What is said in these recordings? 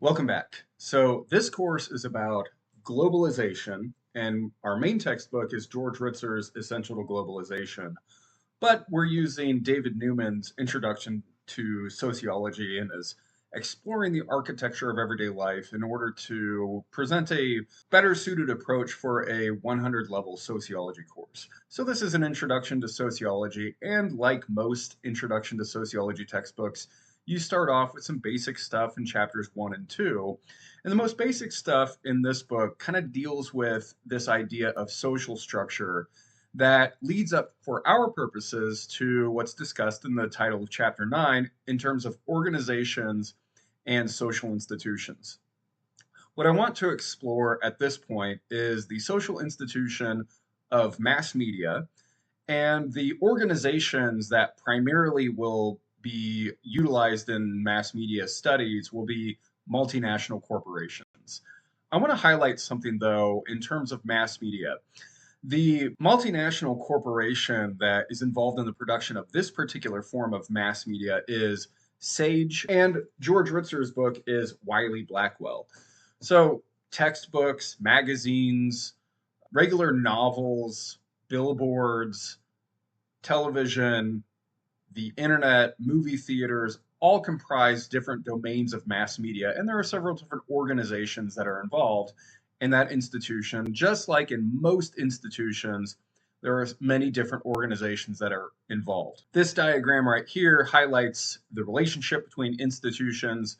Welcome back. So, this course is about globalization, and our main textbook is George Ritzer's Essential to Globalization. But we're using David Newman's Introduction to Sociology and is exploring the architecture of everyday life in order to present a better suited approach for a 100 level sociology course. So, this is an introduction to sociology, and like most introduction to sociology textbooks, you start off with some basic stuff in chapters 1 and 2. And the most basic stuff in this book kind of deals with this idea of social structure that leads up, for our purposes, to what's discussed in the title of chapter 9 in terms of organizations and social institutions. What I want to explore at this point is the social institution of mass media and the organizations that primarily will be utilized in mass media studies will be multinational corporations. I want to highlight something though in terms of mass media. The multinational corporation that is involved in the production of this particular form of mass media is Sage, and George Ritzer's book is Wiley Blackwell. So, textbooks, magazines, regular novels, billboards, television, the internet, movie theaters all comprise different domains of mass media, and there are several different organizations that are involved in that institution. Just like in most institutions, there are many different organizations that are involved. This diagram right here highlights the relationship between institutions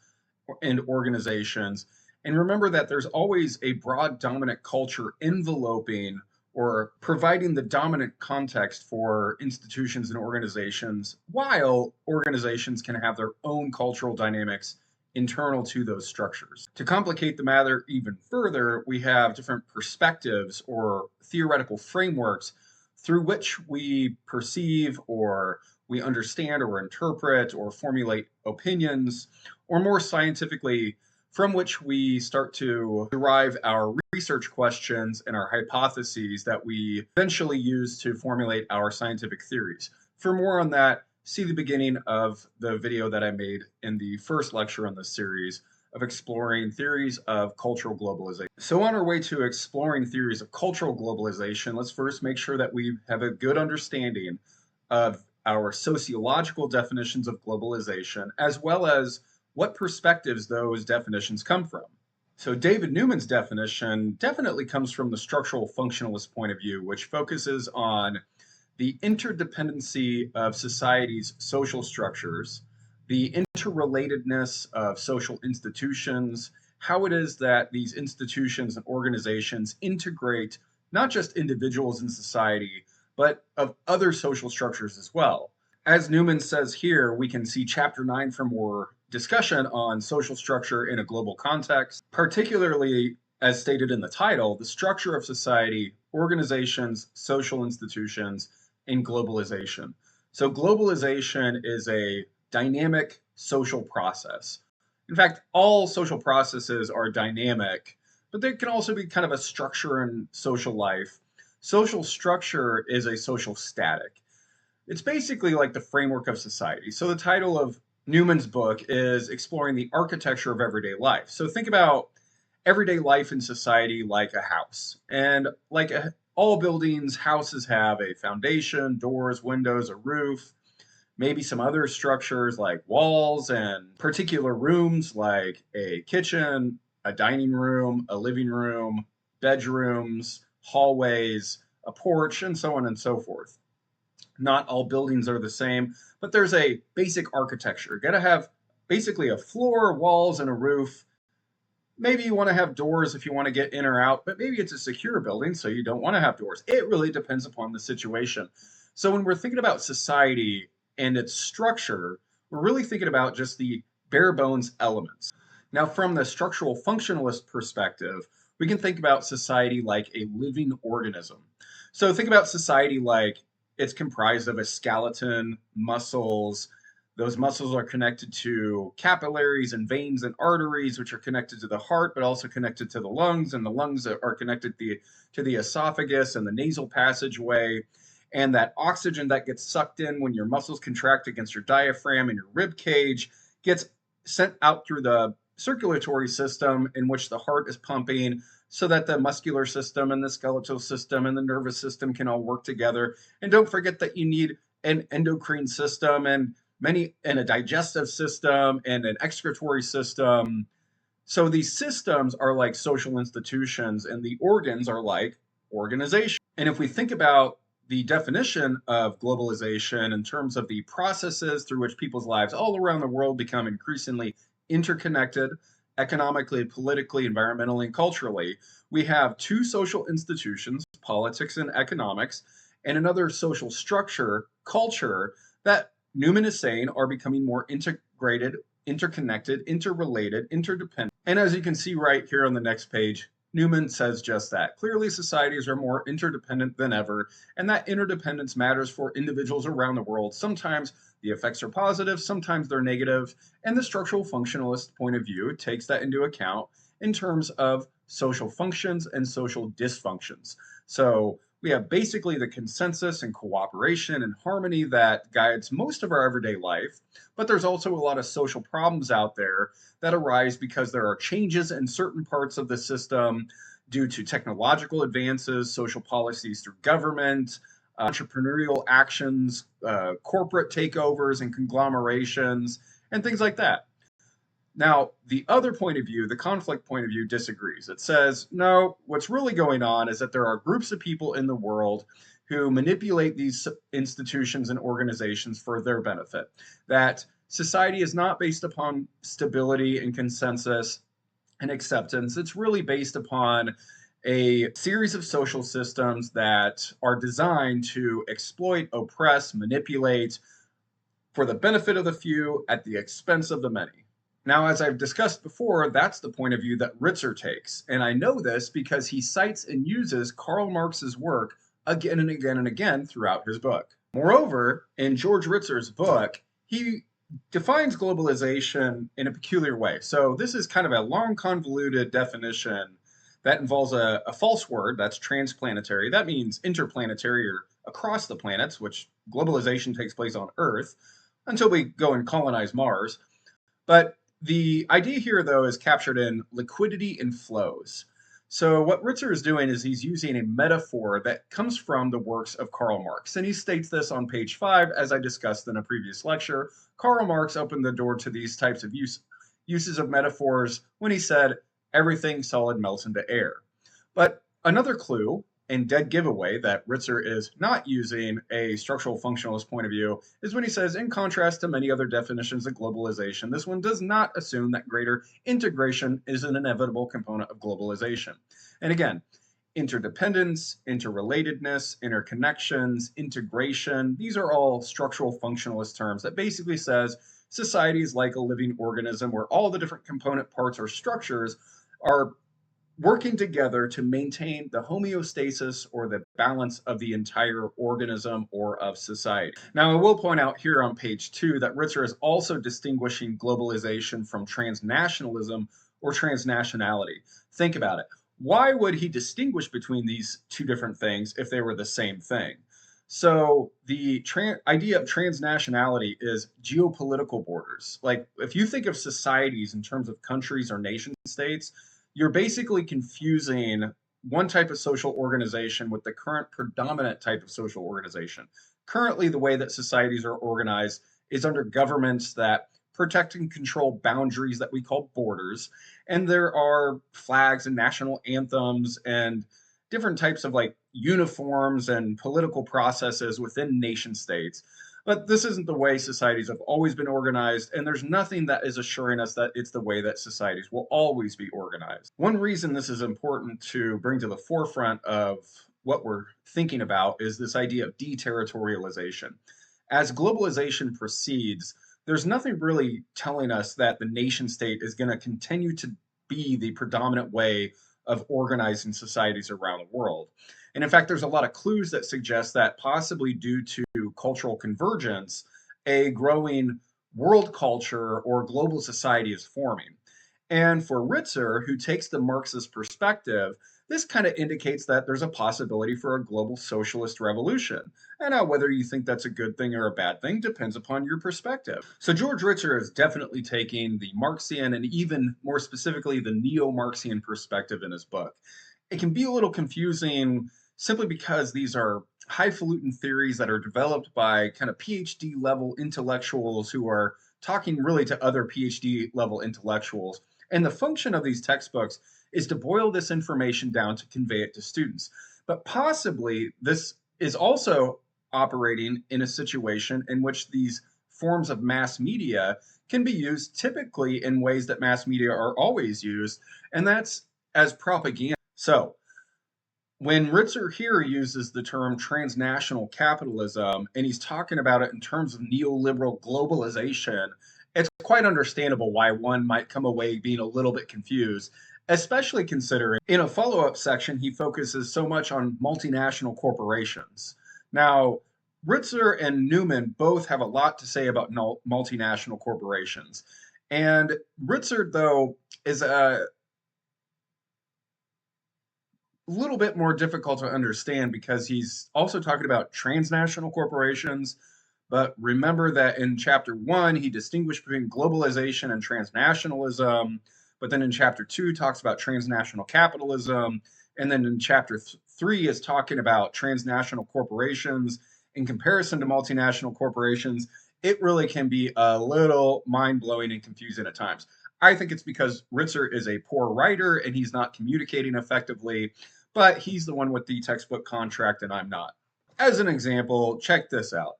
and organizations. And remember that there's always a broad dominant culture enveloping or providing the dominant context for institutions and organizations, while organizations can have their own cultural dynamics internal to those structures. To complicate the matter even further, we have different perspectives or theoretical frameworks through which we perceive or we understand or interpret or formulate opinions, or more scientifically, from which we start to derive our research questions and our hypotheses that we eventually use to formulate our scientific theories. For more on that, see the beginning of the video that I made in the first lecture on this series of exploring theories of cultural globalization. So on our way to exploring theories of cultural globalization, let's first make sure that we have a good understanding of our sociological definitions of globalization, as well as what perspectives those definitions come from. So David Newman's definition definitely comes from the structural functionalist point of view, which focuses on the interdependency of society's social structures, the interrelatedness of social institutions, how it is that these institutions and organizations integrate not just individuals in society, but of other social structures as well. As Newman says here, we can see chapter 9 for more discussion on social structure in a global context, particularly as stated in the title, the structure of society, organizations, social institutions, and globalization. So, globalization is a dynamic social process. In fact, all social processes are dynamic, but they can also be kind of a structure in social life. Social structure is a social static. It's basically like the framework of society. So, the title of Newman's book is exploring the architecture of everyday life. So, think about everyday life in society like a house. And all buildings, houses have a foundation, doors, windows, a roof, maybe some other structures like walls and particular rooms like a kitchen, a dining room, a living room, bedrooms, hallways, a porch, and so on and so forth. Not all buildings are the same, but there's a basic architecture. Got to have basically a floor, walls, and a roof. Maybe you want to have doors if you want to get in or out, but maybe it's a secure building, so you don't want to have doors. It really depends upon the situation. So when we're thinking about society and its structure, we're really thinking about just the bare bones elements. Now, from the structural functionalist perspective, we can think about society like a living organism. So think about society like it's comprised of a skeleton, muscles. Those muscles are connected to capillaries and veins and arteries, which are connected to the heart, but also connected to the lungs, and the lungs are connected to the esophagus and the nasal passageway. And that oxygen that gets sucked in when your muscles contract against your diaphragm and your rib cage gets sent out through the circulatory system in which the heart is pumping so that the muscular system and the skeletal system and the nervous system can all work together. And don't forget that you need an endocrine system and a digestive system and an excretory system. So these systems are like social institutions, and the organs are like organization. And if we think about the definition of globalization in terms of the processes through which people's lives all around the world become increasingly interconnected, economically, politically, environmentally, and culturally, we have two social institutions, politics and economics, and another social structure, culture, that Newman is saying are becoming more integrated, interconnected, interrelated, interdependent. And as you can see right here on the next page, Newman says just that. Clearly, societies are more interdependent than ever, and that interdependence matters for individuals around the world. Sometimes the effects are positive, sometimes they're negative, and the structural functionalist point of view takes that into account in terms of social functions and social dysfunctions. So we have basically the consensus and cooperation and harmony that guides most of our everyday life, but there's also a lot of social problems out there that arise because there are changes in certain parts of the system due to technological advances, social policies through government, entrepreneurial actions, corporate takeovers and conglomerations, and things like that. Now, the other point of view, the conflict point of view, disagrees. It says, no, what's really going on is that there are groups of people in the world who manipulate these institutions and organizations for their benefit. That society is not based upon stability and consensus and acceptance. It's really based upon a series of social systems that are designed to exploit, oppress, manipulate for the benefit of the few at the expense of the many. Now, as I've discussed before, that's the point of view that Ritzer takes. And I know this because he cites and uses Karl Marx's work again and again and again throughout his book. Moreover, in George Ritzer's book, he defines globalization in a peculiar way. So this is kind of a long, convoluted definition that involves a false word that's transplanetary. That means interplanetary or across the planets, which globalization takes place on Earth until we go and colonize Mars. But the idea here, though, is captured in liquidity and flows. So what Ritzer is doing is he's using a metaphor that comes from the works of Karl Marx. And he states this on page 5, as I discussed in a previous lecture. Karl Marx opened the door to these types of uses of metaphors when he said, everything solid melts into air. But another clue and dead giveaway that Ritzer is not using a structural functionalist point of view is when he says, in contrast to many other definitions of globalization, this one does not assume that greater integration is an inevitable component of globalization. And again, interdependence, interrelatedness, interconnections, integration, these are all structural functionalist terms that basically says society is like a living organism where all the different component parts or structures are working together to maintain the homeostasis or the balance of the entire organism or of society. Now, I will point out here on page 2 that Ritzer is also distinguishing globalization from transnationalism or transnationality. Think about it. Why would he distinguish between these two different things if they were the same thing? So the idea of transnationality is geopolitical borders. Like if you think of societies in terms of countries or nation states, you're basically confusing one type of social organization with the current predominant type of social organization. Currently, the way that societies are organized is under governments that protect and control boundaries that we call borders. And there are flags and national anthems and different types of like uniforms and political processes within nation states. But this isn't the way societies have always been organized, and there's nothing that is assuring us that it's the way that societies will always be organized. One reason this is important to bring to the forefront of what we're thinking about is this idea of deterritorialization. As globalization proceeds, there's nothing really telling us that the nation state is going to continue to be the predominant way of organizing societies around the world. And in fact, there's a lot of clues that suggest that possibly due to cultural convergence, a growing world culture or global society is forming. And for Ritzer, who takes the Marxist perspective, this kind of indicates that there's a possibility for a global socialist revolution. And now, whether you think that's a good thing or a bad thing depends upon your perspective. So, George Ritzer is definitely taking the Marxian and even more specifically the neo Marxian perspective in his book. It can be a little confusing simply because these are highfalutin theories that are developed by kind of PhD level intellectuals who are talking really to other PhD level intellectuals. And the function of these textbooks is to boil this information down to convey it to students. But possibly this is also operating in a situation in which these forms of mass media can be used typically in ways that mass media are always used, and that's as propaganda. So, when Ritzer here uses the term transnational capitalism and he's talking about it in terms of neoliberal globalization, it's quite understandable why one might come away being a little bit confused, especially considering in a follow up section he focuses so much on multinational corporations. Now, Ritzer and Newman both have a lot to say about multinational corporations. And Ritzer, though, is a little bit more difficult to understand because he's also talking about transnational corporations. But remember that in chapter one, he distinguished between globalization and transnationalism. But then in chapter two, talks about transnational capitalism. And then in chapter three, is talking about transnational corporations in comparison to multinational corporations. It really can be a little mind blowing and confusing at times. I think it's because Ritzer is a poor writer and he's not communicating effectively, but he's the one with the textbook contract and I'm not. As an example, check this out.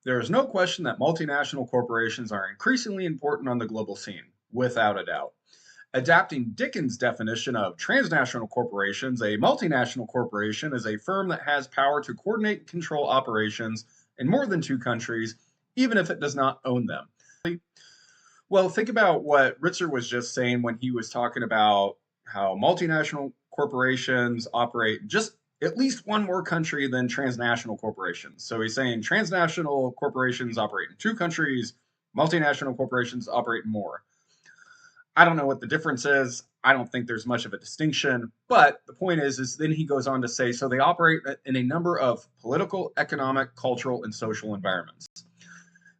There is no question that multinational corporations are increasingly important on the global scene, without a doubt. Adapting Dickens' definition of transnational corporations, a multinational corporation is a firm that has power to coordinate and control operations in more than two countries, even if it does not own them. Well, think about what Ritzer was just saying when he was talking about how multinational corporations operate in just at least one more country than transnational corporations. So he's saying transnational corporations operate in two countries, multinational corporations operate in more. I don't know what the difference is. I don't think there's much of a distinction, but the point is then he goes on to say, so they operate in a number of political, economic, cultural, and social environments.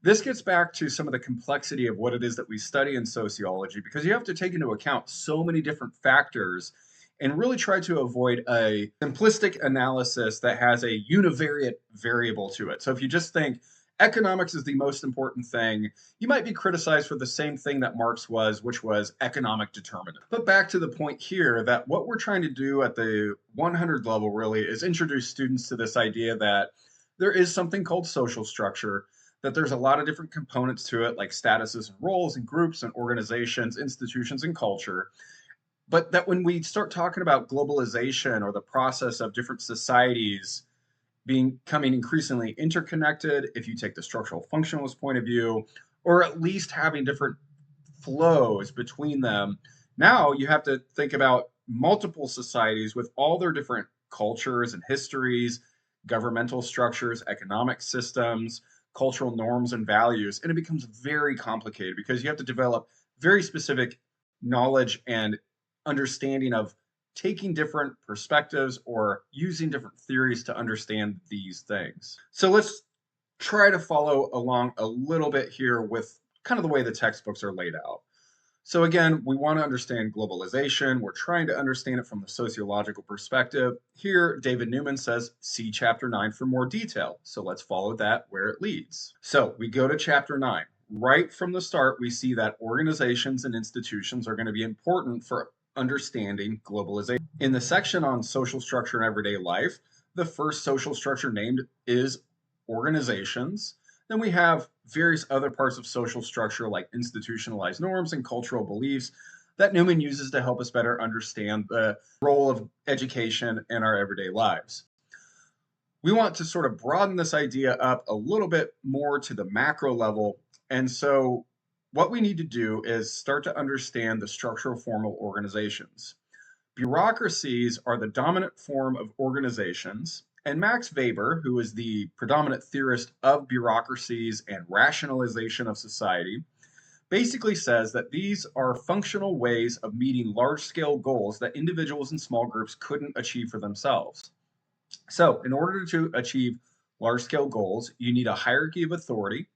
This gets back to some of the complexity of what it is that we study in sociology because you have to take into account so many different factors and really try to avoid a simplistic analysis that has a univariate variable to it. So if you just think economics is the most important thing, you might be criticized for the same thing that Marx was, which was economic determinism. But back to the point here that what we're trying to do at the 100 level really is introduce students to this idea that there is something called social structure, that there's a lot of different components to it, like statuses and roles and groups and organizations, institutions and culture. But that when we start talking about globalization or the process of different societies becoming increasingly interconnected, if you take the structural functionalist point of view, or at least having different flows between them, now you have to think about multiple societies with all their different cultures and histories, governmental structures, economic systems, cultural norms and values. And it becomes very complicated because you have to develop very specific knowledge and understanding of taking different perspectives or using different theories to understand these things. So let's try to follow along a little bit here with kind of the way the textbooks are laid out. So again, we want to understand globalization. We're trying to understand it from the sociological perspective. Here, David Newman says, see chapter 9 for more detail. So let's follow that where it leads. So we go to chapter 9. Right from the start, we see that organizations and institutions are going to be important for understanding globalization. In the section on social structure and everyday life, the first social structure named is organizations. Then we have various other parts of social structure like institutionalized norms and cultural beliefs that Newman uses to help us better understand the role of education in our everyday lives. We want to sort of broaden this idea up a little bit more to the macro level. And so what we need to do is start to understand the structural formal organizations. Bureaucracies are the dominant form of organizations, and Max Weber, who is the predominant theorist of bureaucracies and rationalization of society, basically says that these are functional ways of meeting large scale goals that individuals and small groups couldn't achieve for themselves. So, in order to achieve large scale goals, you need a hierarchy of authority.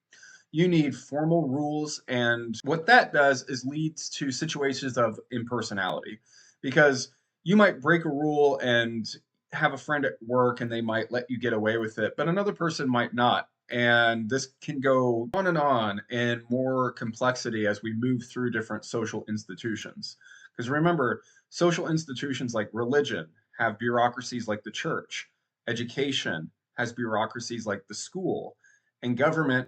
You need formal rules, and what that does is leads to situations of impersonality because you might break a rule and have a friend at work and they might let you get away with it, but another person might not. And this can go on in more complexity as we move through different social institutions. Because remember, social institutions like religion have bureaucracies like the church, education has bureaucracies like the school, and government,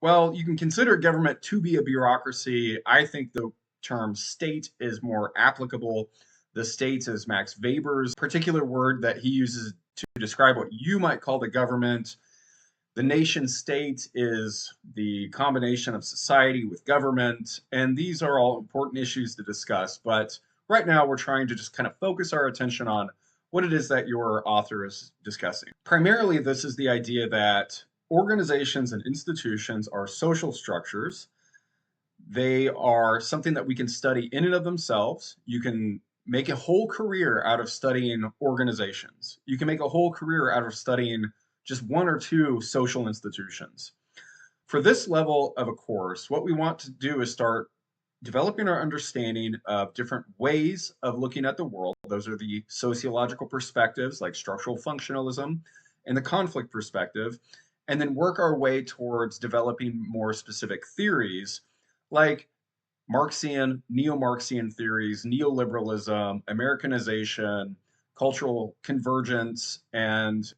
well, you can consider government to be a bureaucracy. I think the term state is more applicable. The state is Max Weber's particular word that he uses to describe what you might call the government. The nation state is the combination of society with government, and these are all important issues to discuss. But right now, we're trying to just kind of focus our attention on what it is that your author is discussing. Primarily, this is the idea that organizations and institutions are social structures. They are something that we can study in and of themselves. You can make a whole career out of studying organizations. You can make a whole career out of studying just one or two social institutions. For this level of a course, what we want to do is start developing our understanding of different ways of looking at the world. Those are the sociological perspectives like structural functionalism and the conflict perspective, and then work our way towards developing more specific theories like Marxian, neo Marxian theories, neoliberalism, Americanization, cultural convergence, and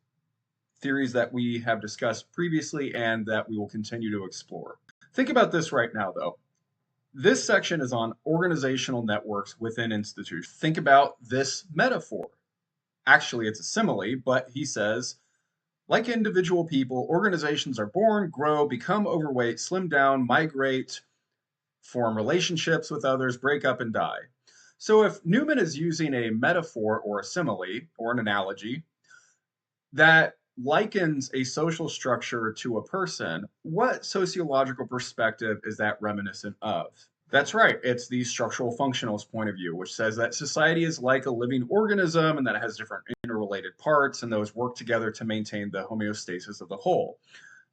theories that we have discussed previously and that we will continue to explore. Think about this right now, though. This section is on organizational networks within institutions. Think about this metaphor. Actually, it's a simile, but he says, like individual people, organizations are born, grow, become overweight, slim down, migrate, form relationships with others, break up, and die. So if Newman is using a metaphor or a simile or an analogy that likens a social structure to a person, what sociological perspective is that reminiscent of? That's right, it's the structural functionalist point of view, which says that society is like a living organism and that it has different interrelated parts, and those work together to maintain the homeostasis of the whole.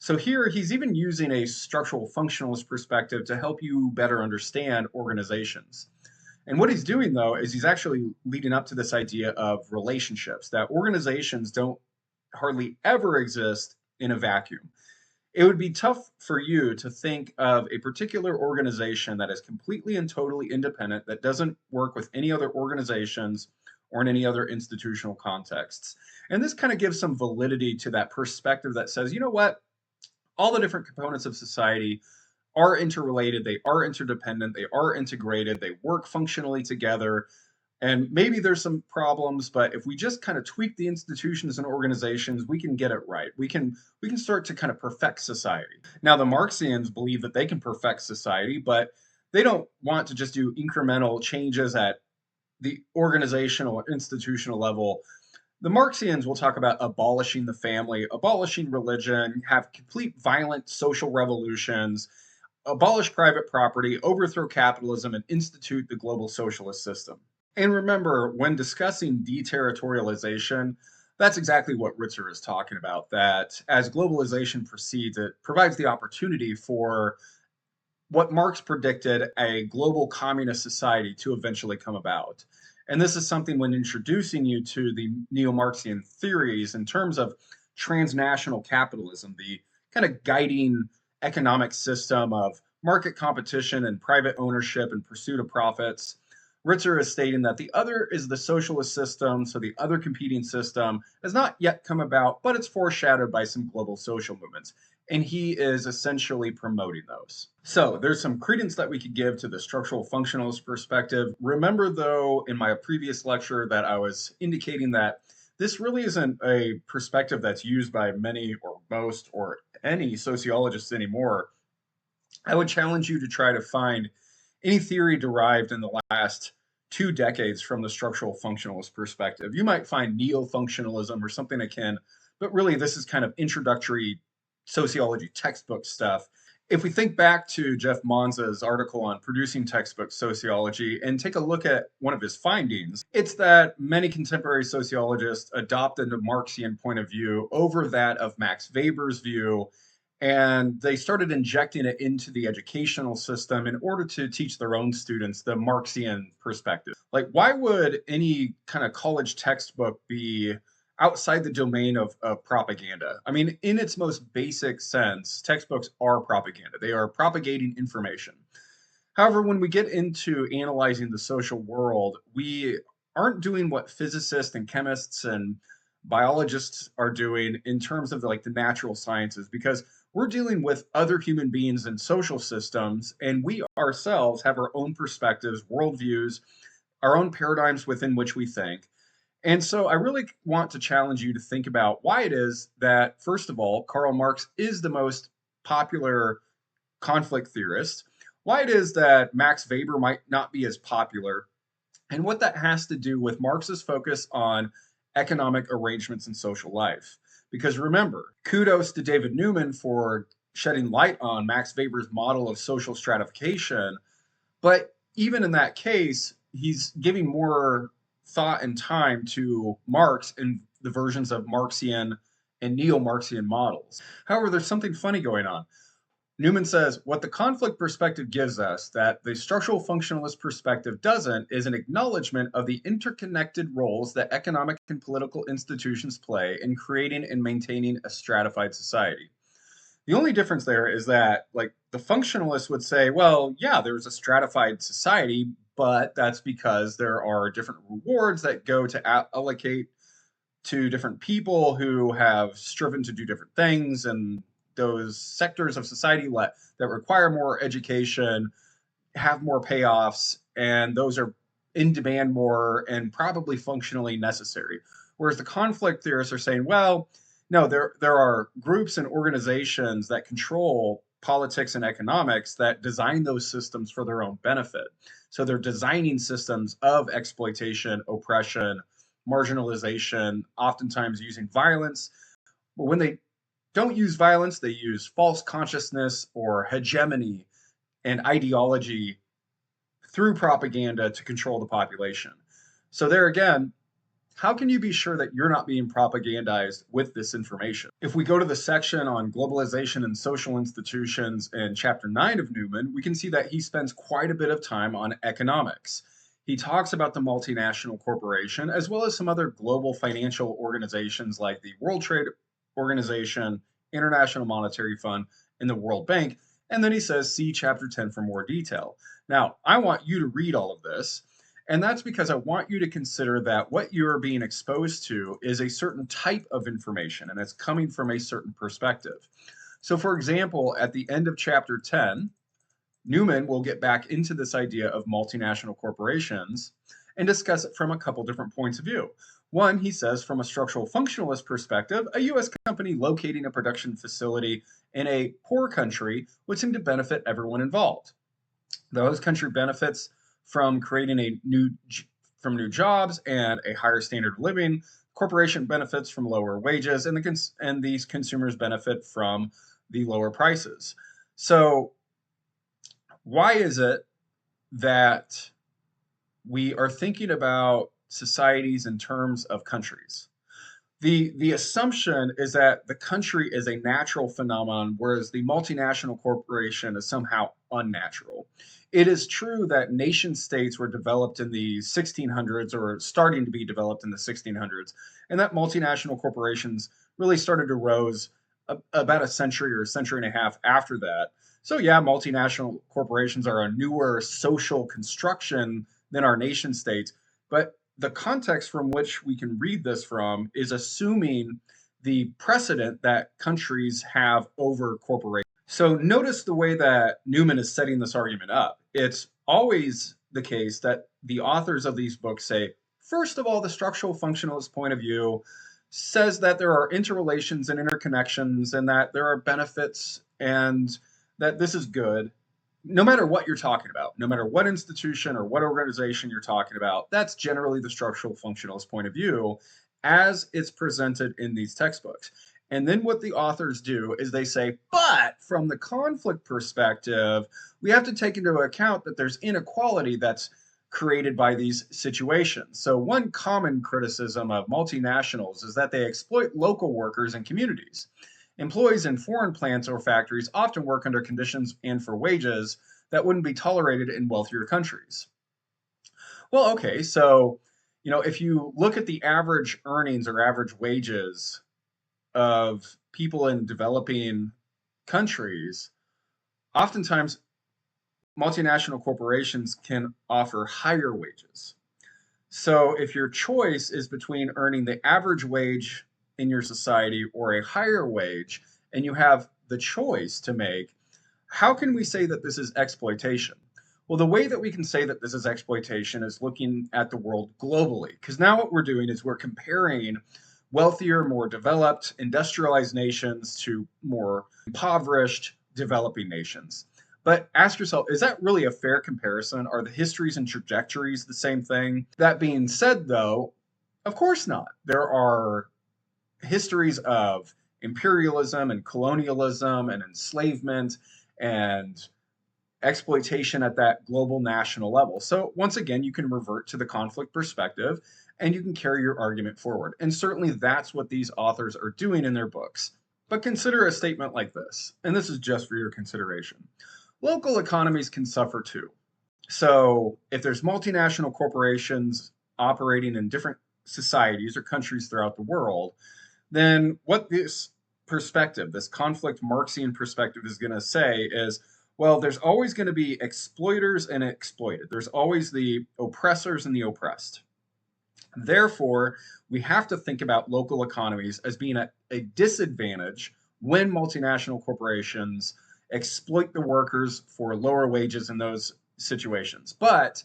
So here he's even using a structural functionalist perspective to help you better understand organizations. And what he's doing, though, is he's actually leading up to this idea of relationships, that organizations don't hardly ever exist in a vacuum. It would be tough for you to think of a particular organization that is completely and totally independent, that doesn't work with any other organizations or in any other institutional contexts. And this kind of gives some validity to that perspective that says, you know what? All the different components of society are interrelated, they are interdependent, they are integrated, they work functionally together. And maybe there's some problems, but if we just kind of tweak the institutions and organizations, we can get it right. We can start to kind of perfect society. Now, the Marxians believe that they can perfect society, but they don't want to just do incremental changes at the organizational or institutional level. The Marxians will talk about abolishing the family, abolishing religion, have complete violent social revolutions, abolish private property, overthrow capitalism, and institute the global socialist system. And remember, when discussing deterritorialization, that's exactly what Ritzer is talking about, that as globalization proceeds, it provides the opportunity for what Marx predicted, a global communist society, to eventually come about. And this is something when introducing you to the neo-Marxian theories in terms of transnational capitalism, the kind of guiding economic system of market competition and private ownership and pursuit of profits. Ritzer is stating that the other is the socialist system, so the other competing system has not yet come about, but it's foreshadowed by some global social movements. And he is essentially promoting those. So there's some credence that we could give to the structural functionalist perspective. Remember, though, in my previous lecture that I was indicating that this really isn't a perspective that's used by many or most or any sociologists anymore. I would challenge you to try to find any theory derived in the last 2 decades from the structural functionalist perspective. You might find neo-functionalism or something akin, but really this is kind of introductory sociology textbook stuff. If we think back to Jeff Monza's article on producing textbook sociology and take a look at one of his findings, it's that many contemporary sociologists adopted a Marxian point of view over that of Max Weber's view, and they started injecting it into the educational system in order to teach their own students the Marxian perspective. Like, why would any kind of college textbook be outside the domain of propaganda? I mean, in its most basic sense, textbooks are propaganda. They are propagating information. However, when we get into analyzing the social world, we aren't doing what physicists and chemists and biologists are doing in terms of like the natural sciences, because we're dealing with other human beings and social systems, and we ourselves have our own perspectives, worldviews, our own paradigms within which we think. And so I really want to challenge you to think about why it is that, first of all, Karl Marx is the most popular conflict theorist, why it is that Max Weber might not be as popular, and what that has to do with Marx's focus on economic arrangements in social life. Because remember, kudos to David Newman for shedding light on Max Weber's model of social stratification, but even in that case, he's giving more thought and time to Marx and the versions of Marxian and neo-Marxian models. However, there's something funny going on. Newman says what the conflict perspective gives us that the structural functionalist perspective doesn't is an acknowledgement of the interconnected roles that economic and political institutions play in creating and maintaining a stratified society. The only difference there is that, like, the functionalists would say, well, yeah, there's a stratified society, but that's because there are different rewards that go to allocate to different people who have striven to do different things, and those sectors of society that require more education have more payoffs, and those are in demand more and probably functionally necessary. Whereas the conflict theorists are saying, well, no, there are groups and organizations that control politics and economics that design those systems for their own benefit. So they're designing systems of exploitation, oppression, marginalization, oftentimes using violence. But when they don't use violence, they use false consciousness or hegemony and ideology through propaganda to control the population. So there again, how can you be sure that you're not being propagandized with this information? If we go to the section on globalization and social institutions in chapter 9 of Newman, we can see that he spends quite a bit of time on economics. He talks about the multinational corporation as well as some other global financial organizations like the World Trade Organization, International Monetary Fund, and the World Bank. And then he says, see chapter 10 for more detail. Now, I want you to read all of this. And that's because I want you to consider that what you're being exposed to is a certain type of information, and it's coming from a certain perspective. So, for example, at the end of chapter 10, Newman will get back into this idea of multinational corporations and discuss it from a couple different points of view. One, he says, from a structural functionalist perspective, a U.S. company locating a production facility in a poor country would seem to benefit everyone involved. Those country benefits from creating new jobs and a higher standard of living. Corporation benefits from lower wages, and these consumers benefit from the lower prices. So, why is it that we are thinking about societies in terms of countries? The assumption is that the country is a natural phenomenon, whereas the multinational corporation is somehow unnatural. It is true that nation states were developed in the 1600s or starting to be developed in the 1600s, and that multinational corporations really started to rise about a century or a century and a half after that. So, yeah, multinational corporations are a newer social construction than our nation states, but the context from which we can read this from is assuming the precedent that countries have over corporations. So notice the way that Newman is setting this argument up. It's always the case that the authors of these books say, first of all, the structural functionalist point of view says that there are interrelations and interconnections and that there are benefits and that this is good. No matter what you're talking about, no matter what institution or what organization you're talking about, that's generally the structural functionalist point of view as it's presented in these textbooks. And then what the authors do is they say, but from the conflict perspective, we have to take into account that there's inequality that's created by these situations. So, one common criticism of multinationals is that they exploit local workers and communities. Employees in foreign plants or factories often work under conditions and for wages that wouldn't be tolerated in wealthier countries. Well, okay, so if you look at the average earnings or average wages of people in developing countries, oftentimes multinational corporations can offer higher wages. So if your choice is between earning the average wage in your society or a higher wage, and you have the choice to make, how can we say that this is exploitation? Well, the way that we can say that this is exploitation is looking at the world globally. Because now what we're doing is we're comparing wealthier, more developed, industrialized nations to more impoverished, developing nations. But ask yourself, is that really a fair comparison? Are the histories and trajectories the same thing? That being said, though, of course not. There are histories of imperialism and colonialism and enslavement and exploitation at that global national level. So once again, you can revert to the conflict perspective and you can carry your argument forward. And certainly that's what these authors are doing in their books. But consider a statement like this, and this is just for your consideration. Local economies can suffer too. So if there's multinational corporations operating in different societies or countries throughout the world, then what this perspective, this conflict Marxian perspective, is going to say is, well, there's always going to be exploiters and exploited. There's always the oppressors and the oppressed. Therefore, we have to think about local economies as being a disadvantage when multinational corporations exploit the workers for lower wages in those situations. But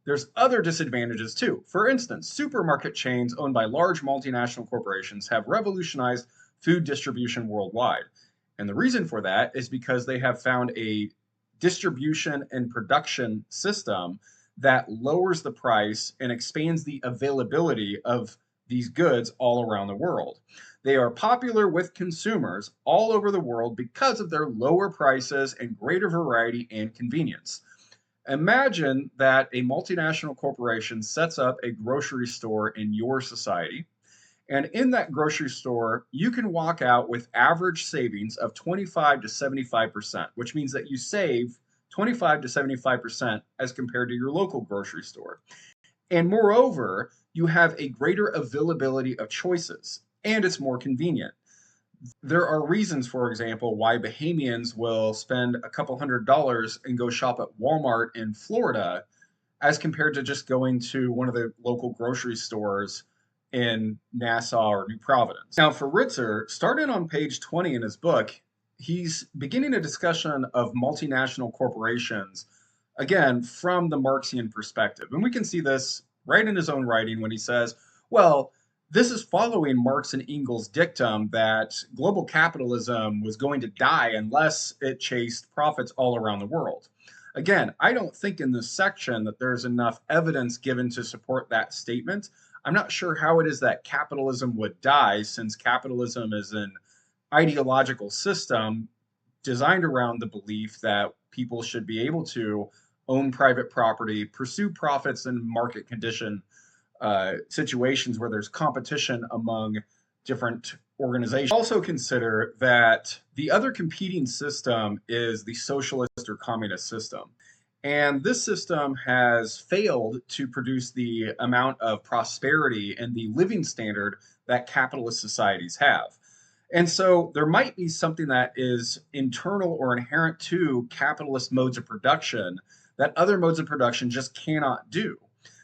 there's other disadvantages too. For instance, supermarket chains owned by large multinational corporations have revolutionized food distribution worldwide. And the reason for that is because they have found a distribution and production system that lowers the price and expands the availability of these goods all around the world. They are popular with consumers all over the world because of their lower prices and greater variety and convenience. Imagine that a multinational corporation sets up a grocery store in your society, and in that grocery store, you can walk out with average savings of 25 to 75%, which means that you save 25 to 75% as compared to your local grocery store. And moreover, you have a greater availability of choices, and it's more convenient. There are reasons, for example, why Bahamians will spend a couple $100s and go shop at Walmart in Florida as compared to just going to one of the local grocery stores in Nassau or New Providence. Now, for Ritzer, starting on page 20 in his book, he's beginning a discussion of multinational corporations, again, from the Marxian perspective. And we can see this right in his own writing when he says, well, this is following Marx and Engels' dictum that global capitalism was going to die unless it chased profits all around the world. Again, I don't think in this section that there's enough evidence given to support that statement. I'm not sure how it is that capitalism would die, since capitalism is an ideological system designed around the belief that people should be able to own private property, pursue profits in market condition situations where there's competition among different organizations. Also consider that the other competing system is the socialist or communist system. And this system has failed to produce the amount of prosperity and the living standard that capitalist societies have. And so there might be something that is internal or inherent to capitalist modes of production that other modes of production just cannot do.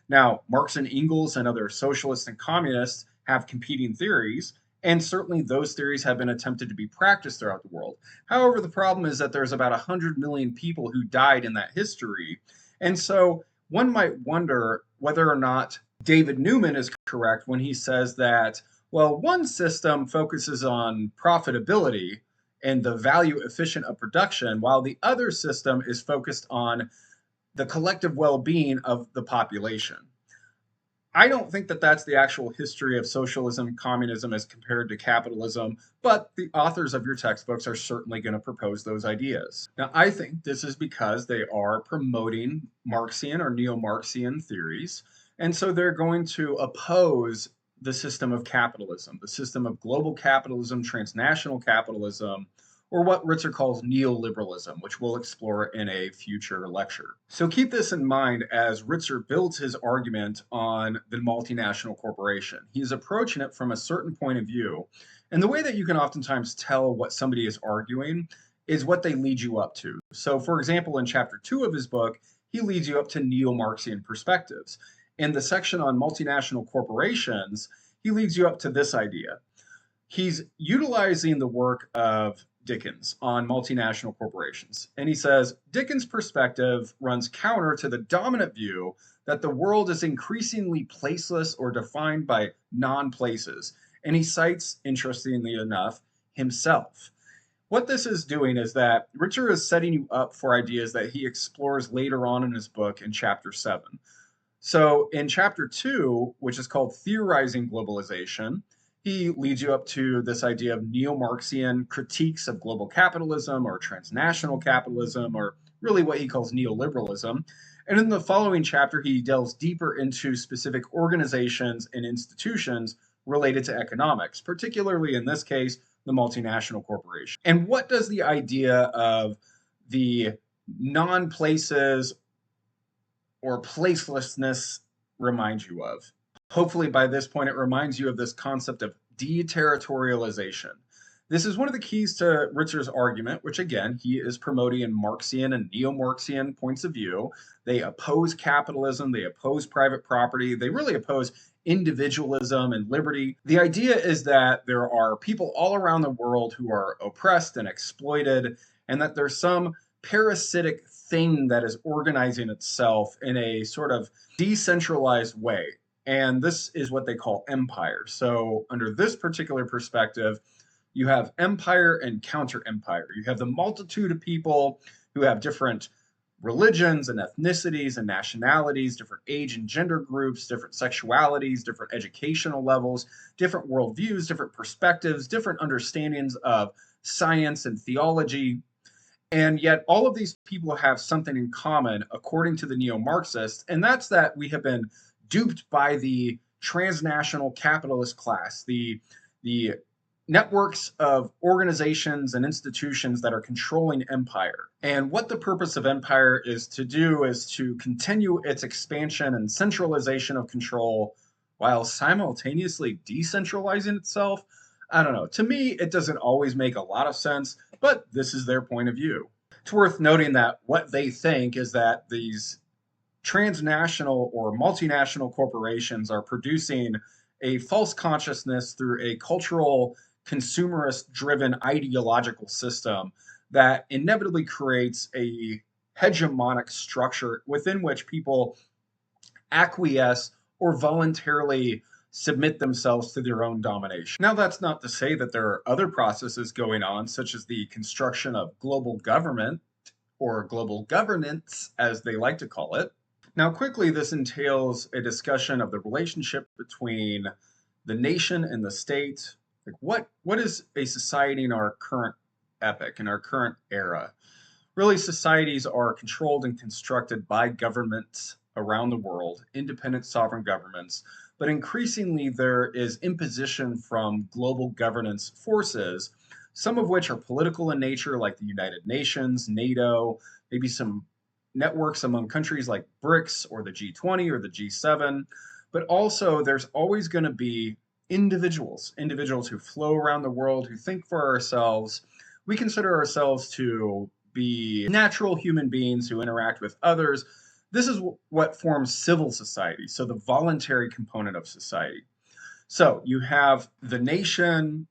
Now, Marx and Engels and other socialists and communists have competing theories, and certainly those theories have been attempted to be practiced throughout the world. However, the problem is that there's about 100 million people who died in that history. And so one might wonder whether or not David Newman is correct when he says that, well, one system focuses on profitability and the value efficient of production, while the other system is focused on the collective well-being of the population. I don't think that that's the actual history of socialism, communism as compared to capitalism, but the authors of your textbooks are certainly going to propose those ideas. Now, I think this is because they are promoting Marxian or neo Marxian theories, and so they're going to oppose the system of capitalism, the system of global capitalism, transnational capitalism, or what Ritzer calls neoliberalism, which we'll explore in a future lecture. So keep this in mind as Ritzer builds his argument on the multinational corporation. He's approaching it from a certain point of view. And the way that you can oftentimes tell what somebody is arguing is what they lead you up to. So, for example, in chapter 2 of his book, he leads you up to neo Marxian perspectives. In the section on multinational corporations, he leads you up to this idea. He's utilizing the work of Dickens on multinational corporations. And he says Dickens' perspective runs counter to the dominant view that the world is increasingly placeless or defined by non places. And he cites, interestingly enough, himself. What this is doing is that Richard is setting you up for ideas that he explores later on in his book in chapter 7. So in chapter 2, which is called Theorizing Globalization, he leads you up to this idea of neo-Marxian critiques of global capitalism or transnational capitalism, or really what he calls neoliberalism. And in the following chapter, he delves deeper into specific organizations and institutions related to economics, particularly in this case, the multinational corporation. And what does the idea of the non-places or placelessness remind you of? Hopefully, by this point, it reminds you of this concept of deterritorialization. This is one of the keys to Ritzer's argument, which again, he is promoting in Marxian and neo Marxian points of view. They oppose capitalism, they oppose private property, they really oppose individualism and liberty. The idea is that there are people all around the world who are oppressed and exploited, and that there's some parasitic thing that is organizing itself in a sort of decentralized way. And this is what they call empire. So, under this particular perspective, you have empire and counter empire. You have the multitude of people who have different religions and ethnicities and nationalities, different age and gender groups, different sexualities, different educational levels, different worldviews, different perspectives, different understandings of science and theology. And yet, all of these people have something in common, according to the neo Marxists, and that's that we have been duped by the transnational capitalist class, the networks of organizations and institutions that are controlling empire. And what the purpose of empire is to do is to continue its expansion and centralization of control while simultaneously decentralizing itself. I don't know. To me, it doesn't always make a lot of sense, but this is their point of view. It's worth noting that what they think is that these transnational or multinational corporations are producing a false consciousness through a cultural, consumerist driven ideological system that inevitably creates a hegemonic structure within which people acquiesce or voluntarily submit themselves to their own domination. Now, that's not to say that there are other processes going on, such as the construction of global government or global governance, as they like to call it. Now, quickly, this entails a discussion of the relationship between the nation and the state. Like, what is a society in our current epoch, in our current era? Really, societies are controlled and constructed by governments around the world, independent sovereign governments, but increasingly there is imposition from global governance forces, some of which are political in nature, like the United Nations, NATO, maybe some networks among countries like BRICS or the G20 or the G7. But also, there's always going to be individuals who flow around the world, who think for ourselves. We consider ourselves to be natural human beings who interact with others. This is what forms civil society, so the voluntary component of society. So you have the nation,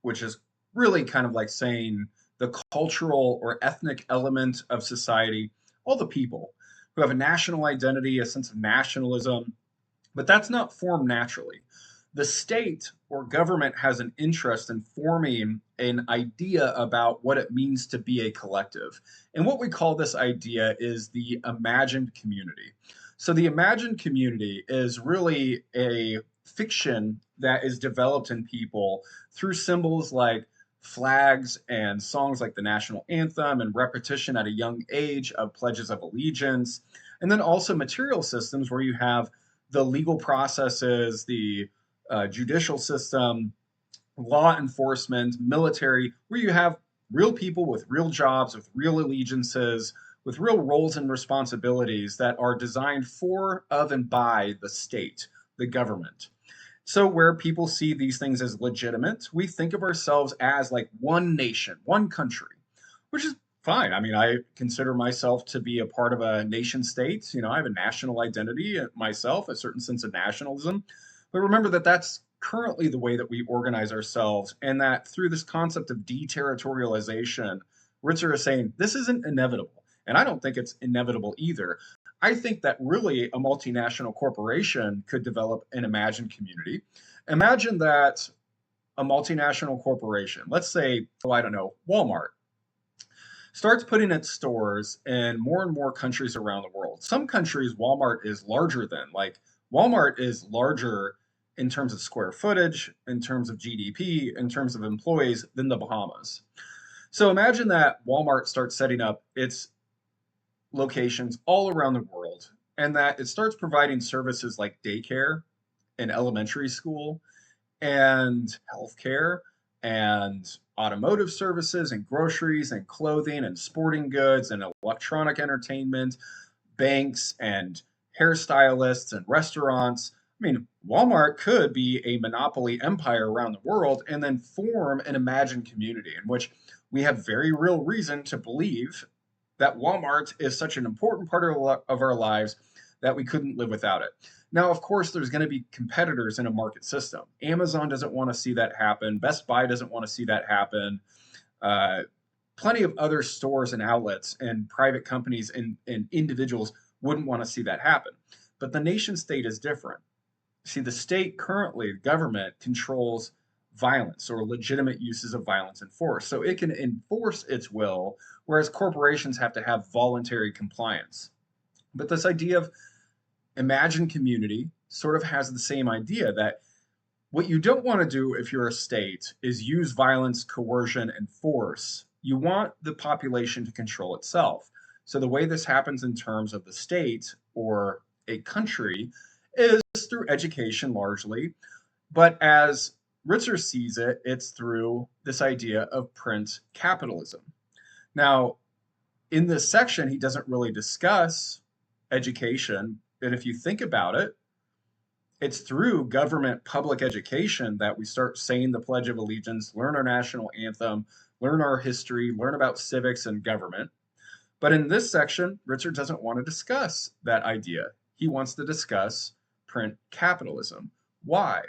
which is really kind of like saying the cultural or ethnic element of society, all the people who have a national identity, a sense of nationalism, but that's not formed naturally. The state or government has an interest in forming an idea about what it means to be a collective. And what we call this idea is the imagined community. So the imagined community is really a fiction that is developed in people through symbols like flags and songs like the national anthem and repetition at a young age of pledges of allegiance. And then also material systems where you have the legal processes, the judicial system, law enforcement, military, where you have real people with real jobs, with real allegiances, with real roles and responsibilities that are designed for, of, and by the state, the government. So, where people see these things as legitimate, we think of ourselves as like one nation, one country, which is fine. I mean, I consider myself to be a part of a nation state. You know, I have a national identity myself, a certain sense of nationalism. But remember that that's currently the way that we organize ourselves, and that through this concept of deterritorialization, Ritzer is saying this isn't inevitable. And I don't think it's inevitable either. I think that really a multinational corporation could develop an imagined community. Imagine that a multinational corporation, let's say, oh, I don't know, Walmart, starts putting its stores in more and more countries around the world. Some countries, Walmart is larger than, like, Walmart is larger in terms of square footage, in terms of GDP, in terms of employees than the Bahamas. So imagine that Walmart starts setting up its locations all around the world and that it starts providing services like daycare and elementary school and healthcare and automotive services and groceries and clothing and sporting goods and electronic entertainment, banks and hairstylists and restaurants. I mean, Walmart could be a monopoly empire around the world and then form an imagined community in which we have very real reason to believe that Walmart is such an important part of our lives that we couldn't live without it. Now, of course, there's going to be competitors in a market system. Amazon doesn't want to see that happen. Best Buy doesn't want to see that happen. Uh, Plenty of other stores and outlets and private companies and individuals wouldn't want to see that happen. But the nation state is different. See, the state currently, the government controls violence or legitimate uses of violence and force. So it can enforce its will, whereas corporations have to have voluntary compliance. But this idea of imagined community sort of has the same idea that what you don't want to do if you're a state is use violence, coercion, and force. You want the population to control itself. So the way this happens in terms of the state or a country is through education largely. But as Ritzer sees it, it's through this idea of print capitalism. Now, in this section, he doesn't really discuss education. And if you think about it, it's through government public education that we start saying the Pledge of Allegiance, learn our national anthem, learn our history, learn about civics and government. But in this section, Ritzer doesn't want to discuss that idea. He wants to discuss print capitalism. Why?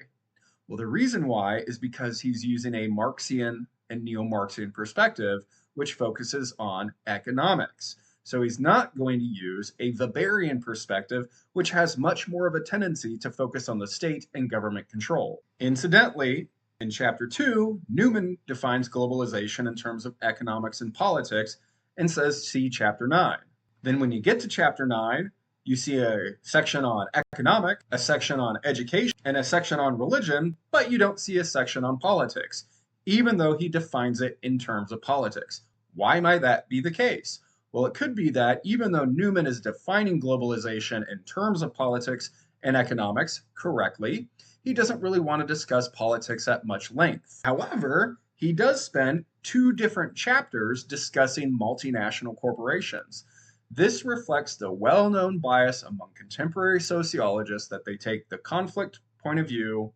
Well, the reason why is because he's using a Marxian and neo-Marxian perspective, which focuses on economics. So he's not going to use a Weberian perspective, which has much more of a tendency to focus on the state and government control. Incidentally, in chapter 2, Newman defines globalization in terms of economics and politics and says, see chapter 9. Then when you get to chapter 9, you see a section on economic, a section on education, and a section on religion, but you don't see a section on politics, even though he defines it in terms of politics. Why might that be the case? Well, it could be that even though Newman is defining globalization in terms of politics and economics correctly, he doesn't really want to discuss politics at much length. However, he does spend 2 different chapters discussing multinational corporations. This reflects the well-known bias among contemporary sociologists that they take the conflict point of view,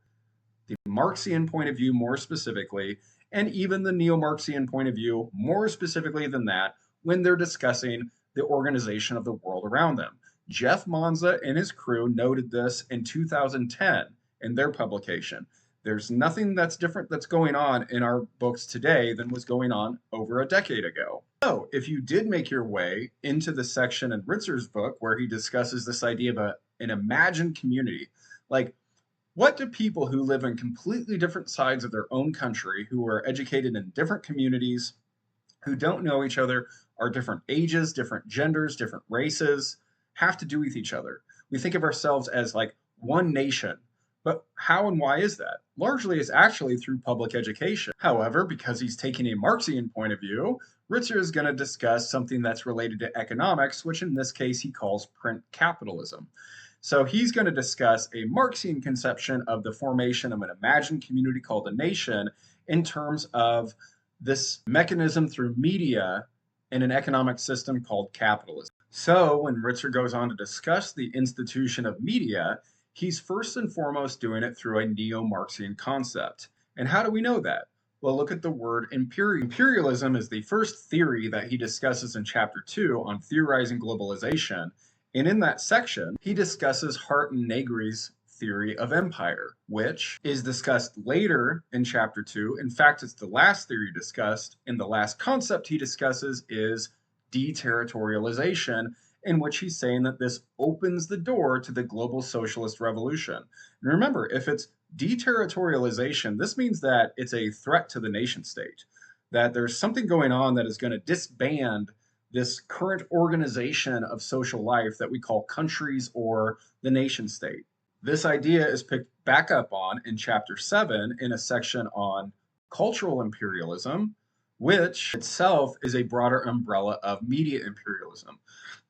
the Marxian point of view more specifically, and even the neo-Marxian point of view more specifically than that when they're discussing the organization of the world around them. Jeff Monza and his crew noted this in 2010 in their publication. There's nothing that's different that's going on in our books today than was going on over a decade ago. So, if you did make your way into the section in Ritzer's book where he discusses this idea of an imagined community, like what do people who live in completely different sides of their own country, who are educated in different communities, who don't know each other, are different ages, different genders, different races, have to do with each other? We think of ourselves as like one nation. But how and why is that? Largely, it's actually through public education. However, because he's taking a Marxian point of view, Ritzer is going to discuss something that's related to economics, which in this case he calls print capitalism. So he's going to discuss a Marxian conception of the formation of an imagined community called a nation in terms of this mechanism through media in an economic system called capitalism. So when Ritzer goes on to discuss the institution of media, he's first and foremost doing it through a neo-Marxian concept. And how do we know that? Well, look at the word imperial. Imperialism is the first theory that he discusses in chapter 2 on theorizing globalization. And in that section, he discusses Hart and Negri's theory of empire, which is discussed later in chapter 2. In fact, it's the last theory discussed, and the last concept he discusses is deterritorialization, in which he's saying that this opens the door to the global socialist revolution. And remember, if it's deterritorialization, this means that it's a threat to the nation state, that there's something going on that is going to disband this current organization of social life that we call countries or the nation state. This idea is picked back up on in chapter 7 in a section on cultural imperialism, which itself is a broader umbrella of media imperialism.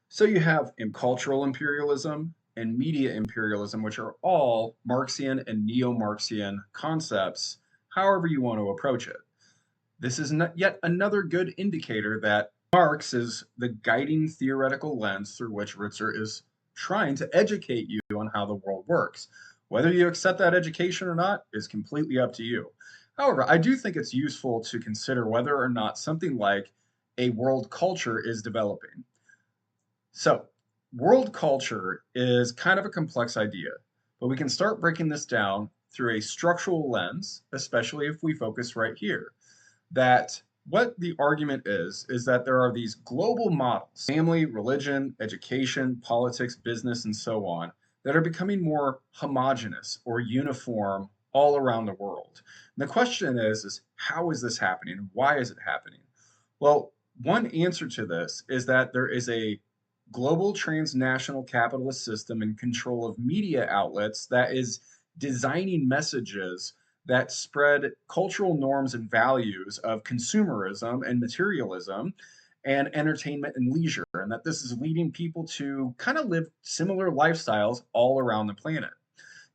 So you have cultural imperialism and media imperialism, which are all Marxian and neo-Marxian concepts, however you want to approach it. This is yet another good indicator that Marx is the guiding theoretical lens through which Ritzer is trying to educate you on how the world works. Whether you accept that education or not is completely up to you. However, I do think it's useful to consider whether or not something like a world culture is developing. So, world culture is kind of a complex idea, but we can start breaking this down through a structural lens, especially if we focus right here. That what the argument is that there are these global models, family, religion, education, politics, business, and so on, that are becoming more homogenous or uniform all around the world. And the question is how is this happening? Why is it happening? Well, one answer to this is that there is a global transnational capitalist system in control of media outlets that is designing messages that spread cultural norms and values of consumerism and materialism and entertainment and leisure, and that this is leading people to kind of live similar lifestyles all around the planet.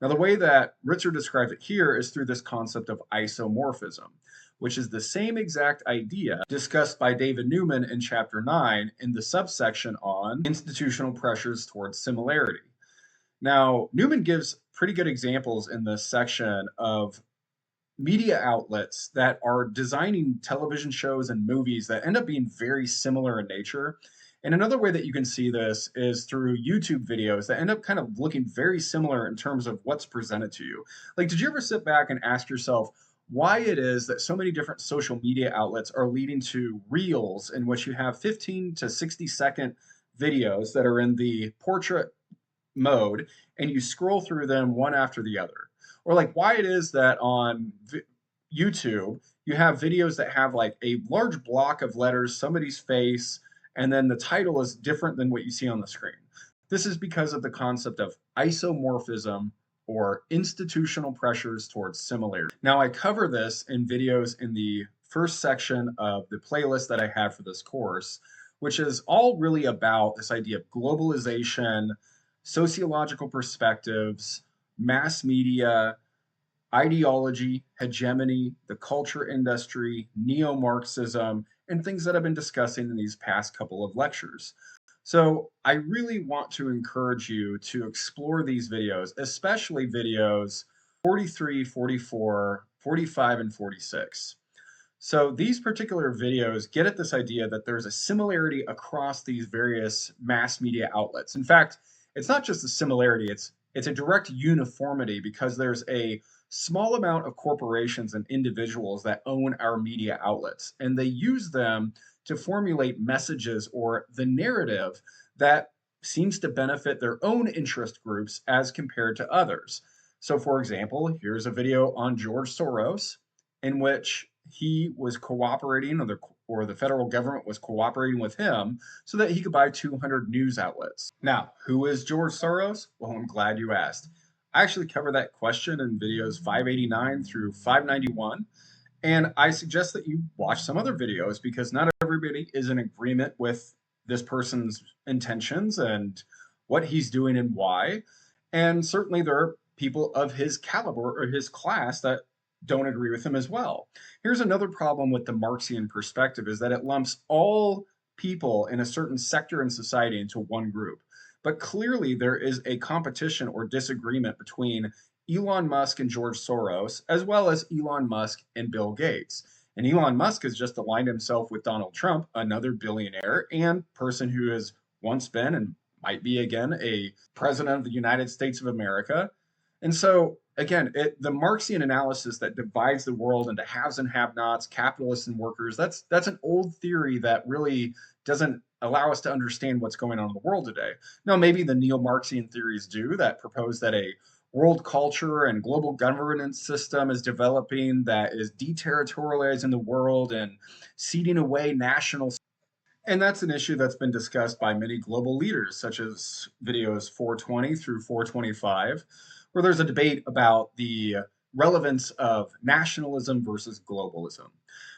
Now, the way that Ritzer describes it here is through this concept of isomorphism, which is the same exact idea discussed by David Newman in chapter 9 in the subsection on institutional pressures towards similarity. Now, Newman gives pretty good examples in this section of media outlets that are designing television shows and movies that end up being very similar in nature. And another way that you can see this is through YouTube videos that end up kind of looking very similar in terms of what's presented to you. Like, did you ever sit back and ask yourself why it is that so many different social media outlets are leading to reels in which you have 15 to 60-second videos that are in the portrait mode and you scroll through them one after the other? Or like why it is that on YouTube you have videos that have like a large block of letters, somebody's face, and then the title is different than what you see on the screen. This is because of the concept of isomorphism or institutional pressures towards similarity. Now, I cover this in videos in the first section of the playlist that I have for this course, which is all really about this idea of globalization, sociological perspectives, mass media, ideology, hegemony, the culture industry, neo-Marxism, and things that I've been discussing in these past couple of lectures. So I really want to encourage you to explore these videos, especially videos 43, 44, 45, and 46. So these particular videos get at this idea that there's a similarity across these various mass media outlets. In fact, it's not just a similarity, it's a direct uniformity because there's a small amount of corporations and individuals that own our media outlets, and they use them to formulate messages or the narrative that seems to benefit their own interest groups as compared to others. So, for example, here's a video on George Soros in which he was cooperating, or the federal government was cooperating with him so that he could buy 200 news outlets. Now, who is George Soros? Well, I'm glad you asked. I actually cover that question in videos 589 through 591. And I suggest that you watch some other videos because not everybody is in agreement with this person's intentions and what he's doing and why. And certainly there are people of his caliber or his class that don't agree with him as well. Here's another problem with the Marxian perspective is that it lumps all people in a certain sector in society into one group. But clearly there is a competition or disagreement between Elon Musk and George Soros, as well as Elon Musk and Bill Gates. And Elon Musk has just aligned himself with Donald Trump, another billionaire and person who has once been and might be again a president of the United States of America. And so, again, the Marxian analysis that divides the world into haves and have-nots, capitalists and workers, that's an old theory that really doesn't allow us to understand what's going on in the world today. Now, maybe the neo-Marxian theories do that propose that a world culture and global governance system is developing that is deterritorializing the world and ceding away national. And that's an issue that's been discussed by many global leaders, such as videos 420 through 425, where there's a debate about the relevance of nationalism versus globalism.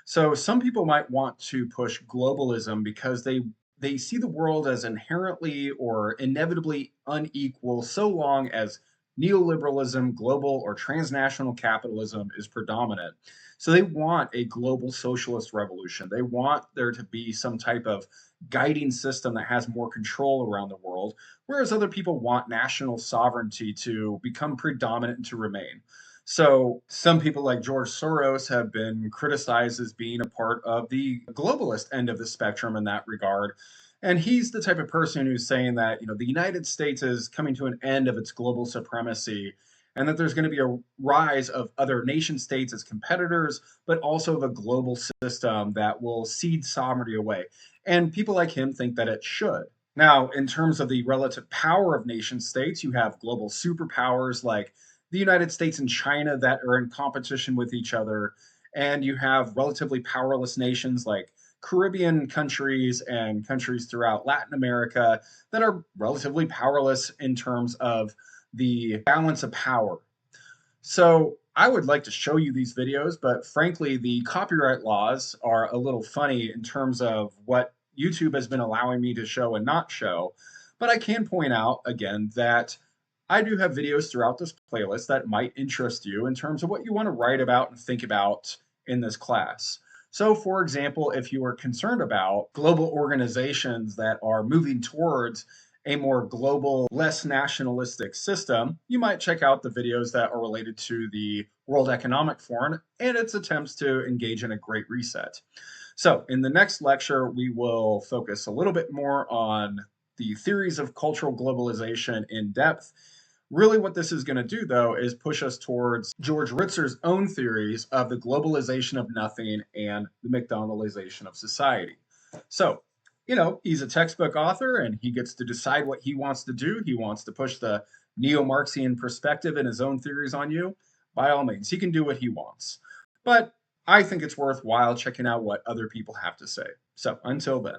So some people might want to push globalism because they see the world as inherently or inevitably unequal so long as neoliberalism, global or transnational capitalism is predominant. So they want a global socialist revolution. They want there to be some type of guiding system that has more control around the world, whereas other people want national sovereignty to become predominant and to remain. So some people like George Soros have been criticized as being a part of the globalist end of the spectrum in that regard. And he's the type of person who's saying that, the United States is coming to an end of its global supremacy and that there's going to be a rise of other nation states as competitors, but also the global system that will cede sovereignty away. And people like him think that it should. Now, in terms of the relative power of nation states, you have global superpowers like the United States and China that are in competition with each other. And you have relatively powerless nations like Caribbean countries and countries throughout Latin America that are relatively powerless in terms of the balance of power. So I would like to show you these videos, but frankly, the copyright laws are a little funny in terms of what YouTube has been allowing me to show and not show. But I can point out again that I do have videos throughout this playlist that might interest you in terms of what you want to write about and think about in this class. So, for example, if you are concerned about global organizations that are moving towards a more global, less nationalistic system, you might check out the videos that are related to the World Economic Forum and its attempts to engage in a great reset. So, in the next lecture, we will focus a little bit more on the theories of cultural globalization in depth. Really, what this is going to do, though, is push us towards George Ritzer's own theories of the globalization of nothing and the McDonaldization of society. So, he's a textbook author and he gets to decide what he wants to do. He wants to push the neo Marxian perspective and his own theories on you. By all means, he can do what he wants. But I think it's worthwhile checking out what other people have to say. So, until then.